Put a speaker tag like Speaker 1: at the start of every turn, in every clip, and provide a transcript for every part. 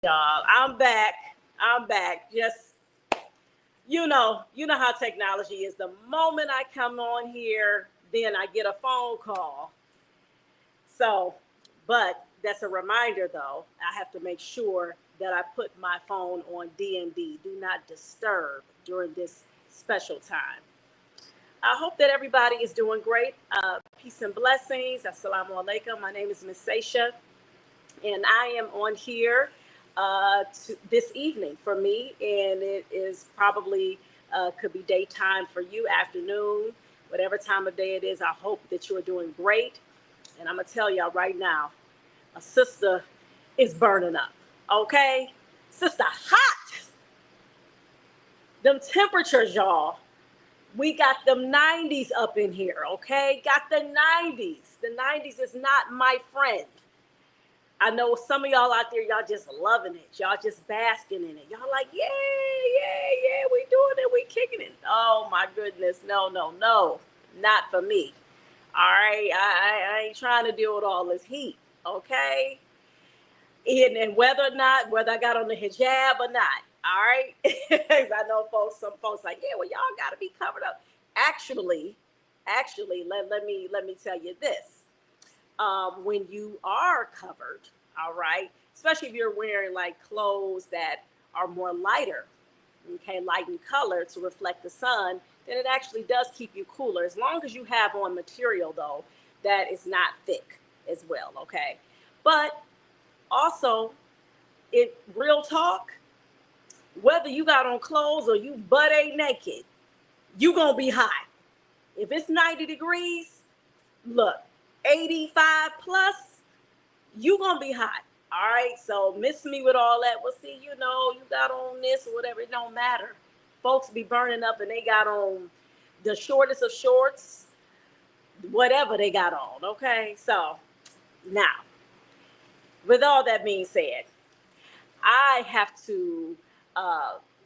Speaker 1: y'all. I'm back. I'm back. Just you know how technology is. The moment I come on here, then I get a phone call. So, but that's a reminder though. I have to make sure that I put my phone on D&D, do not disturb, during this special time. I hope that everybody is doing great. Peace and blessings. Assalamu alaikum. My name is Miss Seisha, and I am on here this evening for me, and it is probably could be daytime for you, afternoon, whatever time of day it is. I hope that you are doing great, and I'm gonna tell y'all right now, a sister is burning up. Okay, sister, hot. Them temperatures, y'all. We got them 90s up in here. Okay, got the 90s. The 90s is not my friend. I know some of y'all out there, y'all just loving it. Y'all just basking in it. Y'all like, yeah, we doing it, we kicking it. Oh my goodness, no, not for me. All right, I ain't trying to deal with all this heat, okay? And whether I got on the hijab or not, all right? Because I know some folks like, yeah, well, y'all got to be covered up. Actually, let me tell you this. When you are covered, all right, especially if you're wearing like clothes that are more lighter, okay, light in color to reflect the sun, then it actually does keep you cooler, as long as you have on material though that is not thick as well, okay? But also, real talk, whether you got on clothes or you butt ain't naked, you gonna be hot. If it's 90 degrees, look, 85 plus, you gonna be hot. All right, so miss me with all that. Well, see, you got on this or whatever, it don't matter. Folks be burning up and they got on the shortest of shorts, whatever they got on, okay? So now, with all that being said, I have to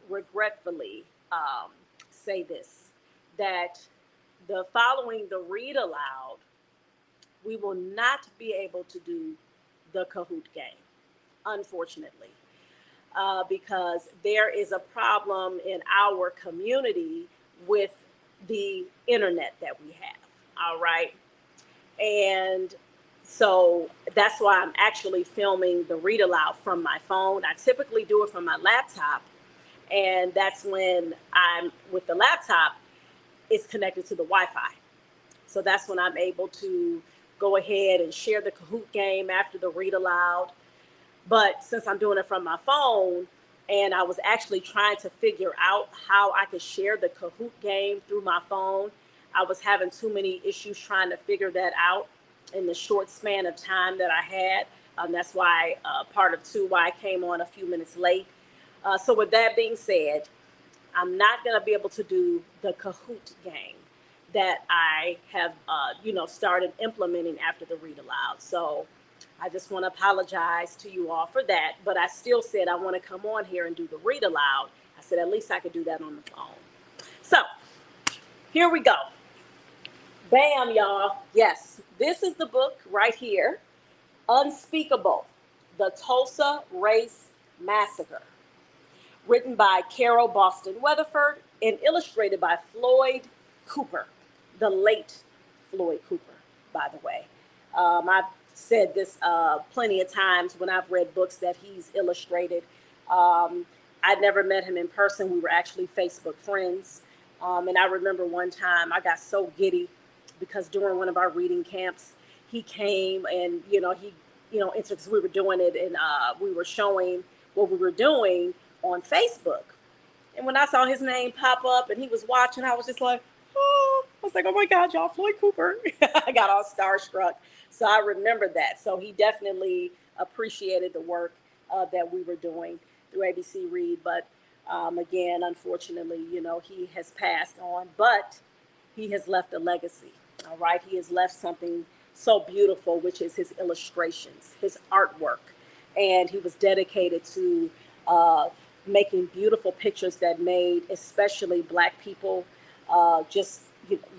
Speaker 1: regretfully say this, that following the read aloud, we will not be able to do the Kahoot game, unfortunately, because there is a problem in our community with the internet that we have, all right? And so that's why I'm actually filming the read aloud from my phone. I typically do it from my laptop, and that's when I'm with the laptop, it's connected to the Wi-Fi. So that's when I'm able to go ahead and share the Kahoot game after the read aloud. But since I'm doing it from my phone, and I was actually trying to figure out how I could share the Kahoot game through my phone, I was having too many issues trying to figure that out in the short span of time that I had. That's why part of two, why I came on a few minutes late. So with that being said, I'm not going to be able to do the Kahoot game that I have, started implementing after the read aloud. So I just want to apologize to you all for that. But I still said I want to come on here and do the read aloud. I said at least I could do that on the phone. So here we go. Bam, y'all. Yes, this is the book right here, Unspeakable, the Tulsa Race Massacre, written by Carole Boston Weatherford and illustrated by Floyd Cooper, the late Floyd Cooper, by the way. I've said this plenty of times when I've read books that he's illustrated. I never met him in person. We were actually Facebook friends. And I remember one time I got so giddy because during one of our reading camps, he came and, because we were doing it and we were showing what we were doing on Facebook. And when I saw his name pop up and he was watching, I was just like, oh my God, y'all, Floyd Cooper. I got all starstruck. So I remember that. So he definitely appreciated the work that we were doing through ABC Read. But again, unfortunately, he has passed on, but he has left a legacy. All right. He has left something so beautiful, which is his illustrations, his artwork. And he was dedicated to making beautiful pictures that made especially Black people just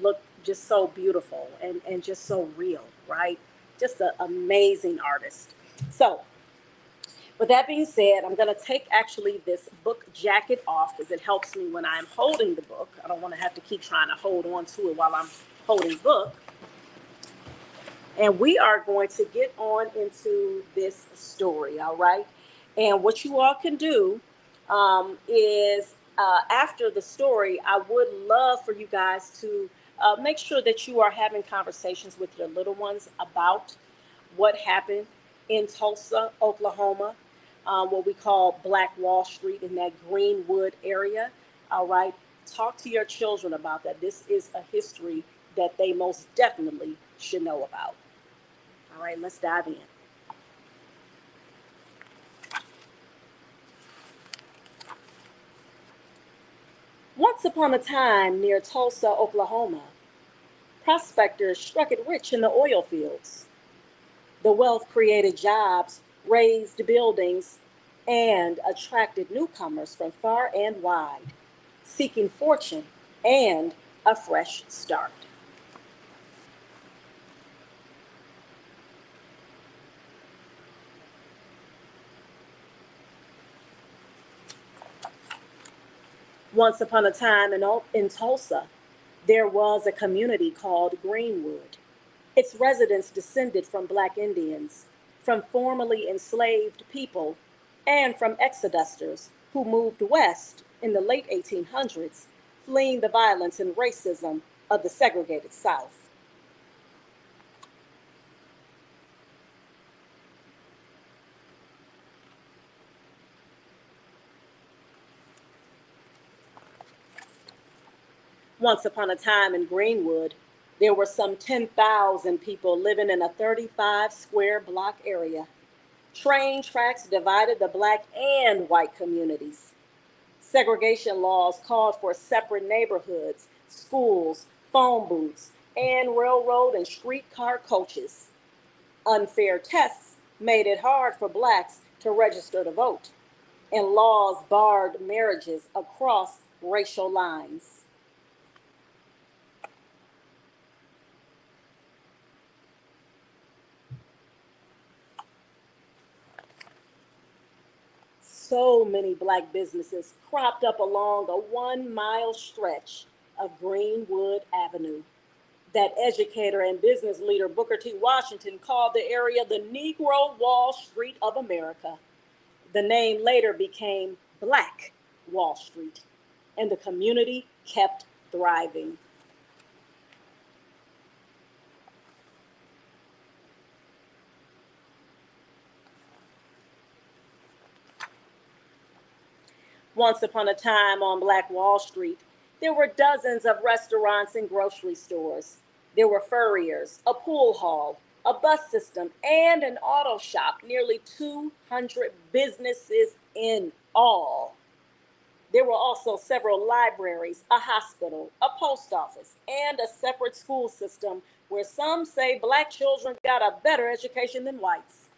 Speaker 1: look just so beautiful and just so real, right? Just an amazing artist. So With that being said, I'm going to take actually this book jacket off because it helps me when I'm holding the book. I don't want to have to keep trying to hold on to it while I'm holding the book. And we are going to get on into this story, all right? And what you all can do is after the story, I would love for you guys to make sure that you are having conversations with your little ones about what happened in Tulsa, Oklahoma, what we call Black Wall Street in that Greenwood area, all right? Talk to your children about that. This is a history that they most definitely should know about. All right, let's dive in. Once upon a time near Tulsa, Oklahoma, prospectors struck it rich in the oil fields. The wealth created jobs, raised buildings, and attracted newcomers from far and wide, seeking fortune and a fresh start. Once upon a time in Tulsa, there was a community called Greenwood. Its residents descended from Black Indians, from formerly enslaved people, and from exodusters who moved west in the late 1800s, fleeing the violence and racism of the segregated South. Once upon a time in Greenwood, there were some 10,000 people living in a 35 square block area. Train tracks divided the black and white communities. Segregation laws called for separate neighborhoods, schools, phone booths, and railroad and streetcar coaches. Unfair tests made it hard for blacks to register to vote, and laws barred marriages across racial lines. So many black businesses cropped up along a 1 mile stretch of Greenwood Avenue that educator and business leader Booker T. Washington called the area the Negro Wall Street of America. The name later became Black Wall Street, and the community kept thriving. Once upon a time on Black Wall Street, there were dozens of restaurants and grocery stores. There were furriers, a pool hall, a bus system, and an auto shop, nearly 200 businesses in all. There were also several libraries, a hospital, a post office, and a separate school system where some say black children got a better education than whites.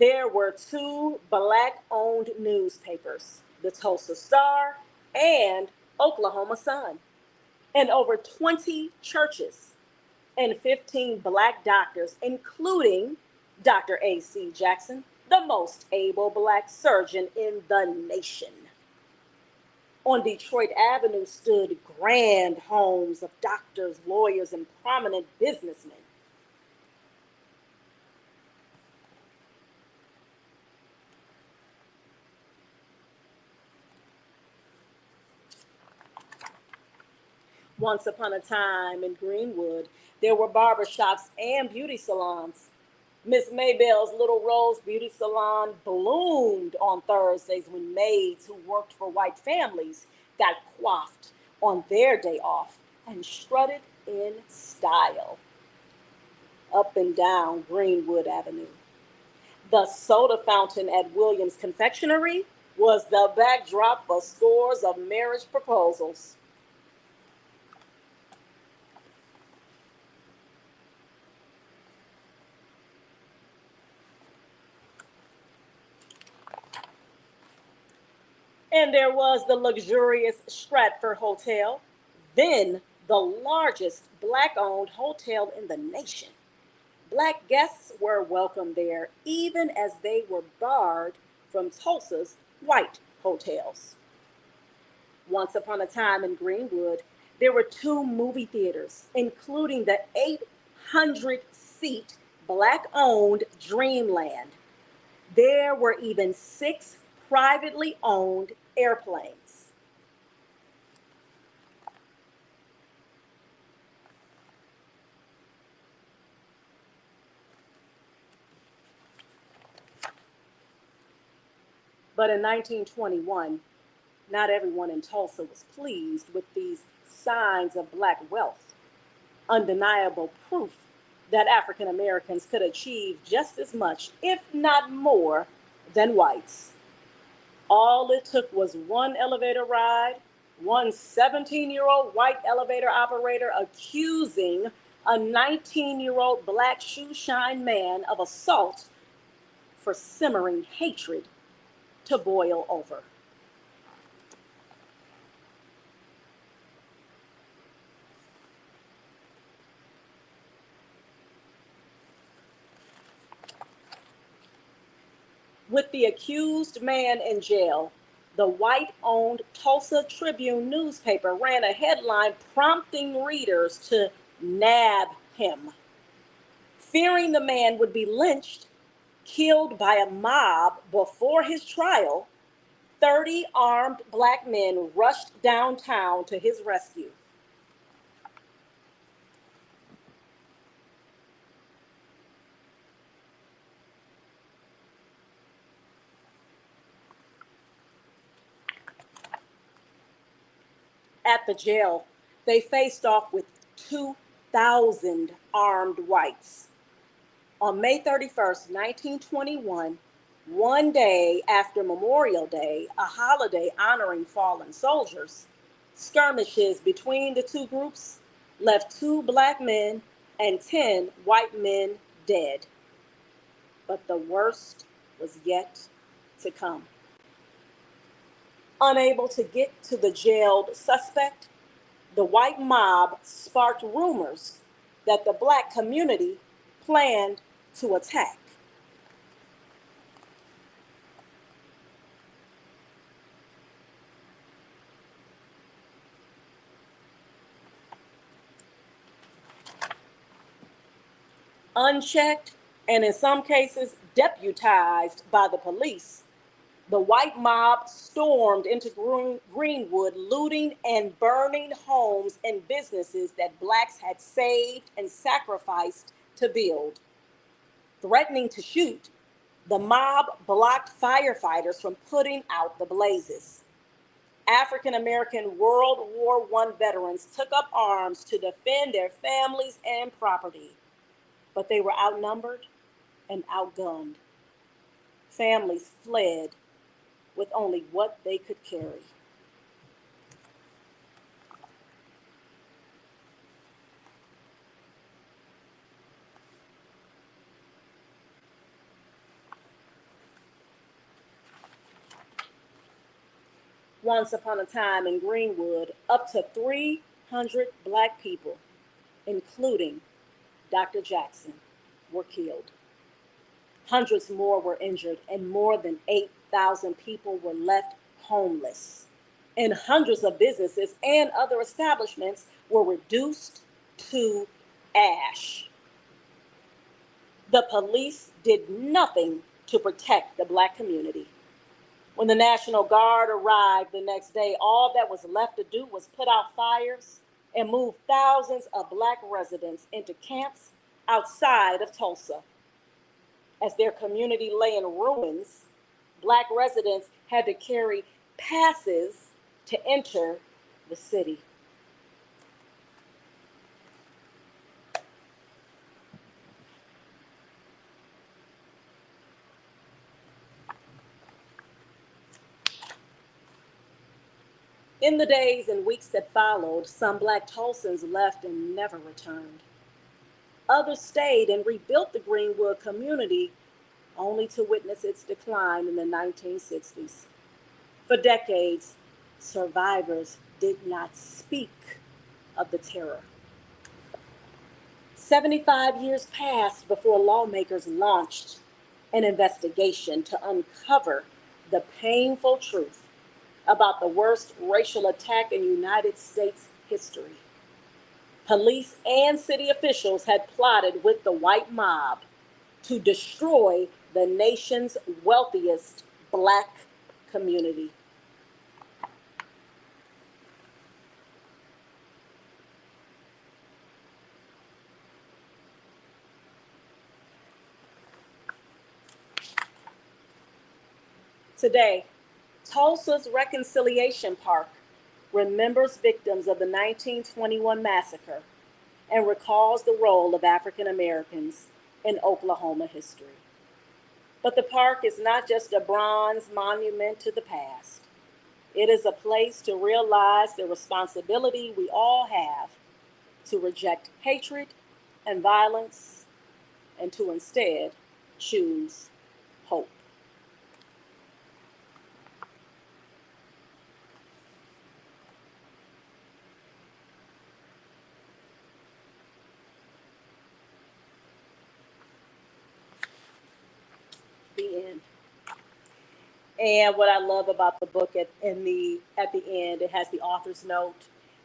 Speaker 1: There were two black owned newspapers, the Tulsa Star and Oklahoma Sun, and over 20 churches and 15 black doctors, including Dr. A.C. Jackson, the most able black surgeon in the nation. On Detroit Avenue stood grand homes of doctors, lawyers, and prominent businessmen. Once upon a time in Greenwood, there were barber shops and beauty salons. Miss Maybell's Little Rose Beauty Salon bloomed on Thursdays when maids who worked for white families got coiffed on their day off and strutted in style up and down Greenwood Avenue. The soda fountain at Williams Confectionery was the backdrop for scores of marriage proposals. And there was the luxurious Stratford Hotel, then the largest Black-owned hotel in the nation. Black guests were welcome there, even as they were barred from Tulsa's white hotels. Once upon a time in Greenwood, there were two movie theaters, including the 800-seat Black-owned Dreamland. There were even 6 privately owned airplanes. But in 1921, not everyone in Tulsa was pleased with these signs of Black wealth, undeniable proof that African Americans could achieve just as much, if not more, than whites. All it took was one elevator ride, one 17-year-old white elevator operator accusing a 19-year-old Black shoeshine man of assault for simmering hatred to boil over. With the accused man in jail, the white-owned Tulsa Tribune newspaper ran a headline prompting readers to nab him. Fearing the man would be lynched, killed by a mob before his trial, 30 armed Black men rushed downtown to his rescue. At the jail, they faced off with 2,000 armed whites. On May 31st, 1921, one day after Memorial Day, a holiday honoring fallen soldiers, skirmishes between the two groups left 2 Black men and 10 white men dead. But the worst was yet to come. Unable to get to the jailed suspect, the white mob sparked rumors that the Black community planned to attack. Unchecked, and in some cases deputized by the police, the white mob stormed into Greenwood, looting and burning homes and businesses that Blacks had saved and sacrificed to build. Threatening to shoot, the mob blocked firefighters from putting out the blazes. African American World War I veterans took up arms to defend their families and property, but they were outnumbered and outgunned. Families fled with only what they could carry. Once upon a time in Greenwood, up to 300 Black people, including Dr. Jackson, were killed. Hundreds more were injured, and more than 8,000 people were left homeless. And hundreds of businesses and other establishments were reduced to ash. The police did nothing to protect the Black community. When the National Guard arrived the next day, all that was left to do was put out fires and move thousands of Black residents into camps outside of Tulsa. As their community lay in ruins, Black residents had to carry passes to enter the city. In the days and weeks that followed, some Black Tulsans left and never returned. Others stayed and rebuilt the Greenwood community, only to witness its decline in the 1960s. For decades, survivors did not speak of the terror. 75 years passed before lawmakers launched an investigation to uncover the painful truth about the worst racial attack in United States history. Police and city officials had plotted with the white mob to destroy the nation's wealthiest black community. Today, Tulsa's Reconciliation Park remembers victims of the 1921 massacre and recalls the role of African Americans in Oklahoma history. But the park is not just a bronze monument to the past. It is a place to realize the responsibility we all have to reject hatred and violence and to instead choose hope. The end. And what I love about the book at the end, it has the author's note,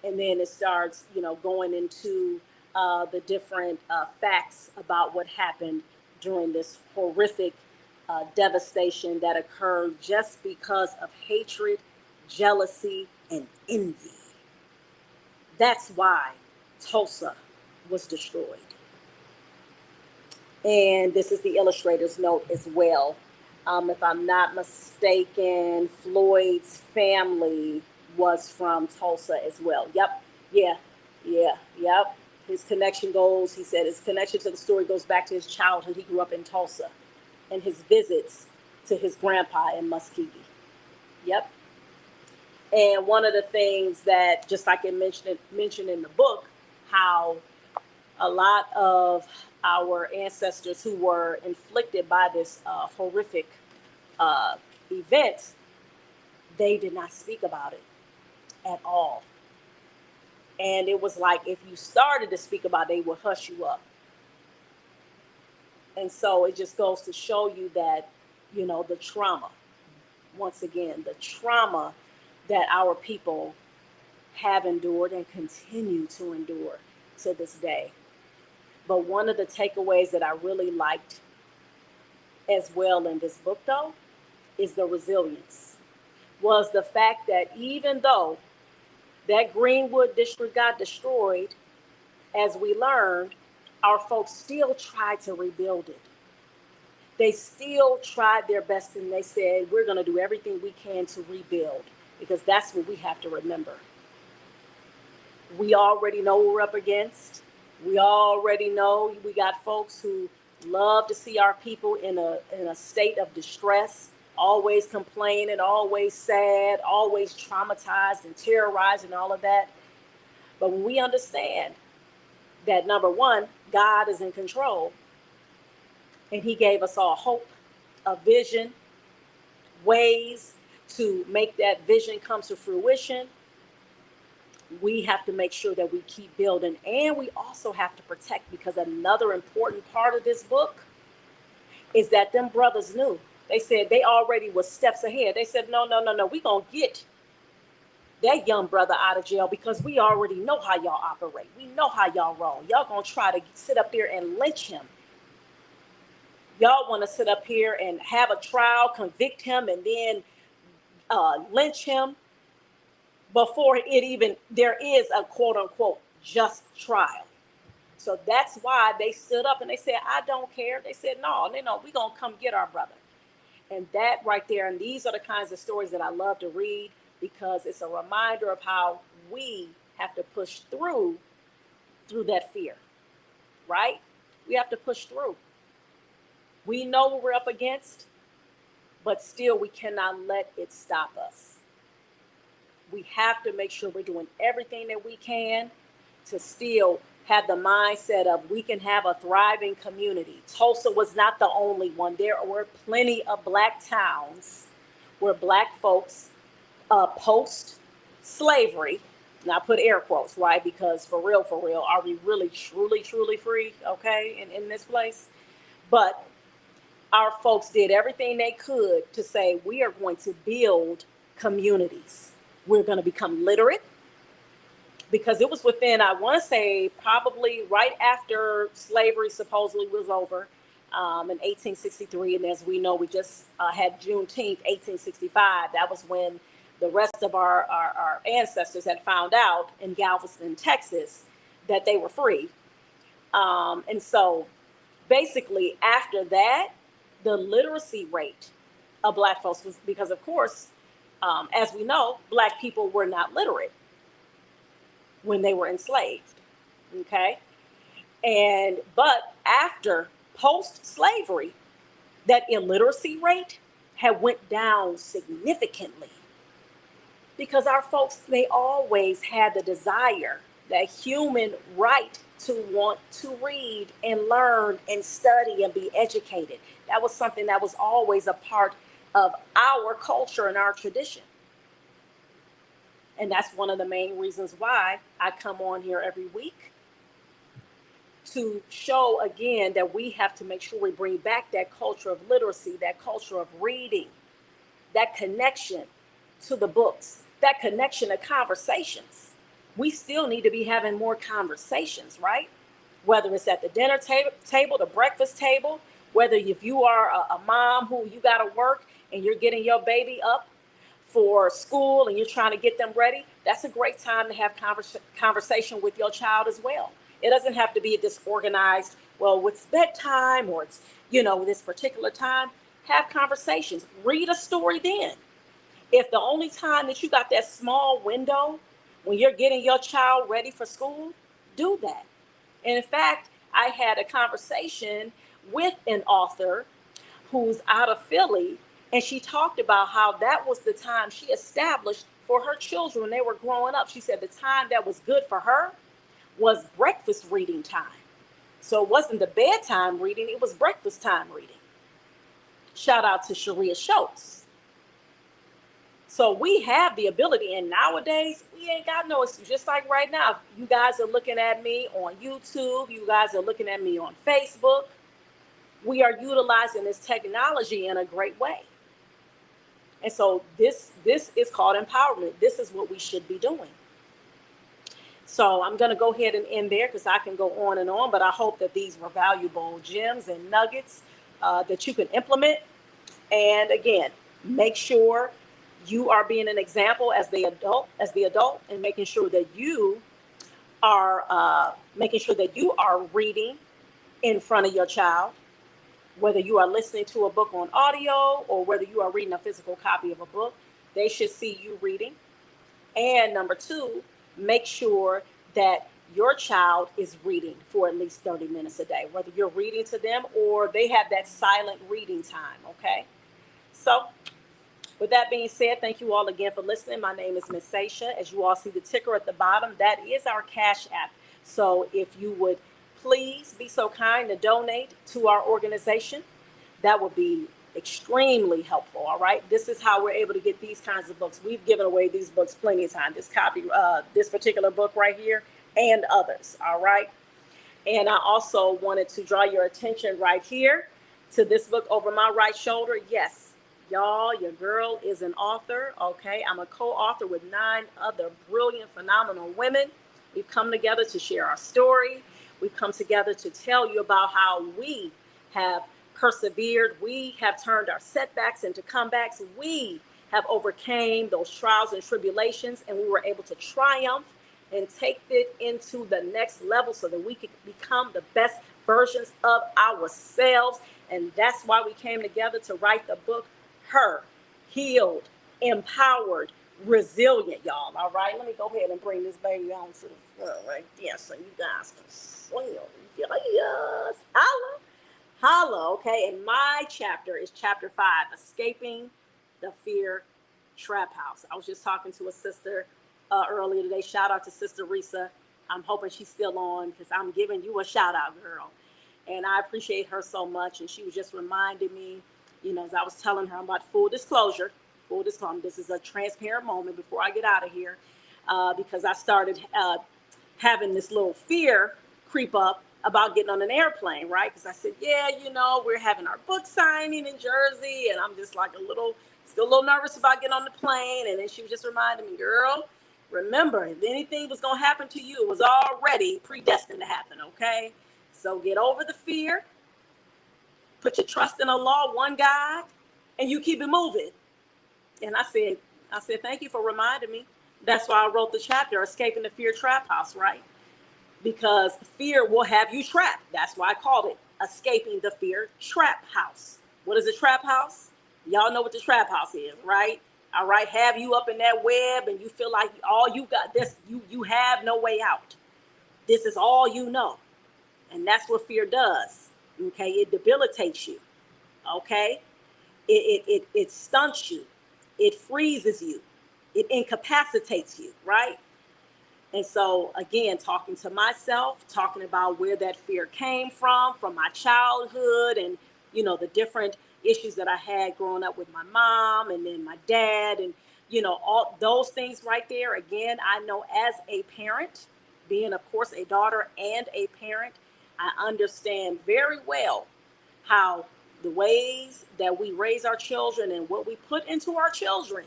Speaker 1: and then it starts, going into the different facts about what happened during this horrific devastation that occurred just because of hatred, jealousy, and envy. That's why Tulsa was destroyed. And this is the illustrator's note as well. If I'm not mistaken, Floyd's family was from Tulsa as well. Yep, yep. His connection goes, he said his connection to the story goes back to his childhood. He grew up in Tulsa and his visits to his grandpa in Muskogee. Yep. And one of the things that, just like it mentioned in the book, how a lot of our ancestors who were inflicted by this horrific event, they did not speak about it at all. And it was like if you started to speak about it, they would hush you up. And so it just goes to show you that, the trauma, once again, the trauma that our people have endured and continue to endure to this day. But one of the takeaways that I really liked as well in this book, though, is the resilience. Was the fact that even though that Greenwood district got destroyed, as we learned, our folks still tried to rebuild it. They still tried their best, and they said, we're going to do everything we can to rebuild, because that's what we have to remember. We already know what we're up against. We already know we got folks who love to see our people in a state of distress, always complaining, always sad, always traumatized and terrorized and all of that. But when we understand that, number one, God is in control, and he gave us all hope, a vision, ways to make that vision come to fruition, we have to make sure that we keep building, and we also have to protect, because another important part of this book is that them brothers knew. They said they already was steps ahead. They said, no, we gonna get that young brother out of jail, because we already know how y'all operate. We know how y'all roll. Y'all gonna try to sit up there and lynch him. Y'all want to sit up here and have a trial, convict him, and then lynch him before there is a quote unquote just trial. So that's why they stood up and they said, I don't care. They said, no, we're going to come get our brother. And that right there, and these are the kinds of stories that I love to read, because it's a reminder of how we have to push through that fear, right? We have to push through. We know what we're up against, but still we cannot let it stop us. We have to make sure we're doing everything that we can to still have the mindset of we can have a thriving community. Tulsa was not the only one. There were plenty of black towns where black folks post-slavery, and I put air quotes, right? Because for real, are we really, truly free, okay, in this place? But our folks did everything they could to say, we are going to build communities. We're going to become literate, because it was within, I want to say, probably right after slavery supposedly was over, in 1863. And as we know, we just had Juneteenth, 1865. That was when the rest of our ancestors had found out in Galveston, Texas, that they were free. And so basically after that, the literacy rate of Black folks was, because of course, as we know, Black people were not literate when they were enslaved. Okay. But after post-slavery, that illiteracy rate had went down significantly, because our folks, they always had the desire, that human right to want to read and learn and study and be educated. That was something that was always a part of our culture and our tradition. And that's one of the main reasons why I come on here every week, to show again that we have to make sure we bring back that culture of literacy, that culture of reading, that connection to the books, that connection to conversations. We still need to be having more conversations, right? Whether it's at the dinner table, the breakfast table, whether if you are a mom who you got to work and you're getting your baby up for school and you're trying to get them ready, that's a great time to have conversation with your child as well. It doesn't have to be disorganized, well, it's bedtime or it's, this particular time. Have conversations. Read a story then. If the only time that you got that small window when you're getting your child ready for school, do that. And in fact, I had a conversation with an author who's out of Philly, and she talked about how that was the time she established for her children when they were growing up. She said the time that was good for her was breakfast reading time. So it wasn't the bedtime reading, it was breakfast time reading. Shout out to Sharia Schultz. So we have the ability, and nowadays we ain't got no excuse. Just like right now, you guys are looking at me on YouTube, you guys are looking at me on Facebook. We are utilizing this technology in a great way. And so this is called empowerment. This is what we should be doing. So I'm going to go ahead and end there, because I can go on and on, but I hope that these were valuable gems and nuggets that you can implement. And again, make sure you are being an example as the adult, and making sure that you are reading in front of your child, whether you are listening to a book on audio or whether you are reading a physical copy of a book. They should see you reading. And number two, make sure that your child is reading for at least 30 minutes a day, whether you're reading to them or they have that silent reading time, okay? So with that being said, thank you all again for listening. My name is Miss Sasha. As you all see the ticker at the bottom, that is our Cash App. So if you would please be so kind to donate to our organization, that would be extremely helpful. All right. This is how we're able to get these kinds of books. We've given away these books plenty of time. This particular book right here and others. All right. And I also wanted to draw your attention right here to this book over my right shoulder. Yes, y'all, your girl is an author. Okay. I'm a co-author with 9 other brilliant, phenomenal women. We've come together to share our story. We've come together to tell you about how we have persevered. We have turned our setbacks into comebacks. We have overcame those trials and tribulations, and we were able to triumph and take it into the next level so that we could become the best versions of ourselves. And that's why we came together to write the book, Her, Healed, Empowered, Resilient, y'all. All right, let me go ahead and bring this baby on to the front right there so you guys can swim. Yes, holla. Holla, okay? And my chapter is chapter 5, Escaping the Fear Trap House. I was just talking to a sister earlier today. Shout out to Sister Risa. I'm hoping she's still on, because I'm giving you a shout out, girl. And I appreciate her so much. And she was just reminding me, as I was telling her, I'm about full disclosure. full disclosure, this is a transparent moment before I get out of here, because I started having this little fear creep up about getting on an airplane, right? Because I said, yeah, we're having our book signing in Jersey, and I'm just like still a little nervous about getting on the plane. And then she was just reminding me, girl, remember, if anything was going to happen to you, it was already predestined to happen, okay? So get over the fear, put your trust in Allah, one God, and you keep it moving. And I said, thank you for reminding me. That's why I wrote the chapter, Escaping the Fear Trap House, right? Because fear will have you trapped. That's why I called it Escaping the Fear Trap House. What is a trap house? Y'all know what the trap house is, right? All right, have you up in that web and you feel like all you got, this, you have no way out. This is all you know. And that's what fear does. Okay, it debilitates you. Okay, it stunts you. It freezes you. It incapacitates you, right? And so, again, talking to myself, talking about where that fear came from my childhood, and, the different issues that I had growing up with my mom and then my dad, and, all those things right there. Again, I know as a parent, being, of course, a daughter and a parent, I understand very well how the ways that we raise our children and what we put into our children,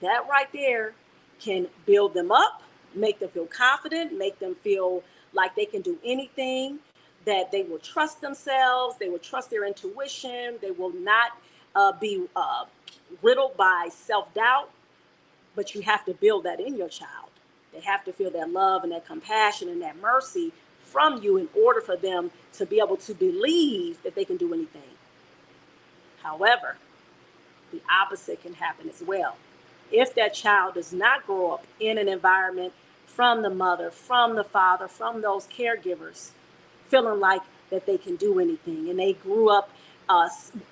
Speaker 1: that right there can build them up, make them feel confident, make them feel like they can do anything, that they will trust themselves, they will trust their intuition, they will not be riddled by self-doubt. But you have to build that in your child. They have to feel that love and that compassion and that mercy from you in order for them to be able to believe that they can do anything. However, the opposite can happen as well. If that child does not grow up in an environment from the mother, from the father, from those caregivers, feeling like that they can do anything, and they grew up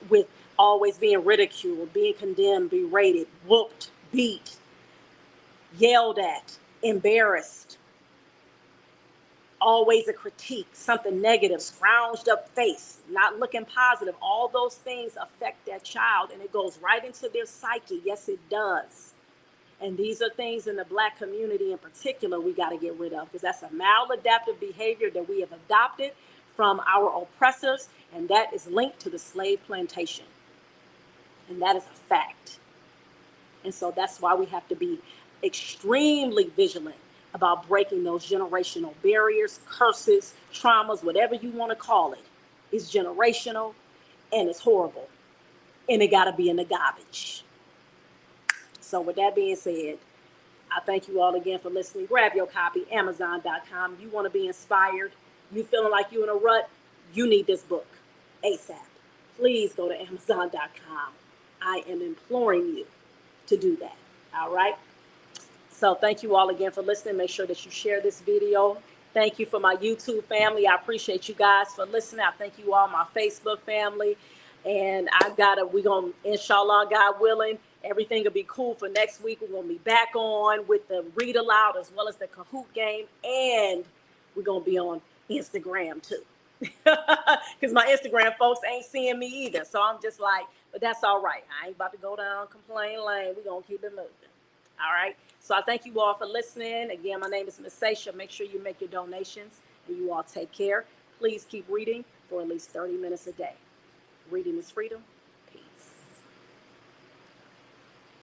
Speaker 1: with always being ridiculed, being condemned, berated, whooped, beat, yelled at, embarrassed, always a critique, something negative, scrounged up face, not looking positive. All those things affect that child, and it goes right into their psyche. Yes, it does. And these are things in the Black community in particular we got to get rid of, because that's a maladaptive behavior that we have adopted from our oppressors, and that is linked to the slave plantation. And that is a fact. And so that's why we have to be extremely vigilant about breaking those generational barriers, curses, traumas, whatever you want to call it. It's generational and it's horrible. And it got to be in the garbage. So with that being said, I thank you all again for listening. Grab your copy, Amazon.com. You want to be inspired, you feeling like you're in a rut, you need this book ASAP. Please go to Amazon.com. I am imploring you to do that. All right. So thank you all again for listening. Make sure that you share this video. Thank you for my YouTube family. I appreciate you guys for listening. I thank you all, my Facebook family. And we're going to, inshallah, God willing, everything will be cool for next week. We're going to be back on with the read aloud as well as the Kahoot game. And we're going to be on Instagram too. Because my Instagram folks ain't seeing me either. So I'm just like, but that's all right. I ain't about to go down complain lane. We're going to keep it moving. All right. So I thank you all for listening. Again, my name is Massacre. Make sure you make your donations, and you all take care. Please keep reading for at least 30 minutes a day. Reading is freedom.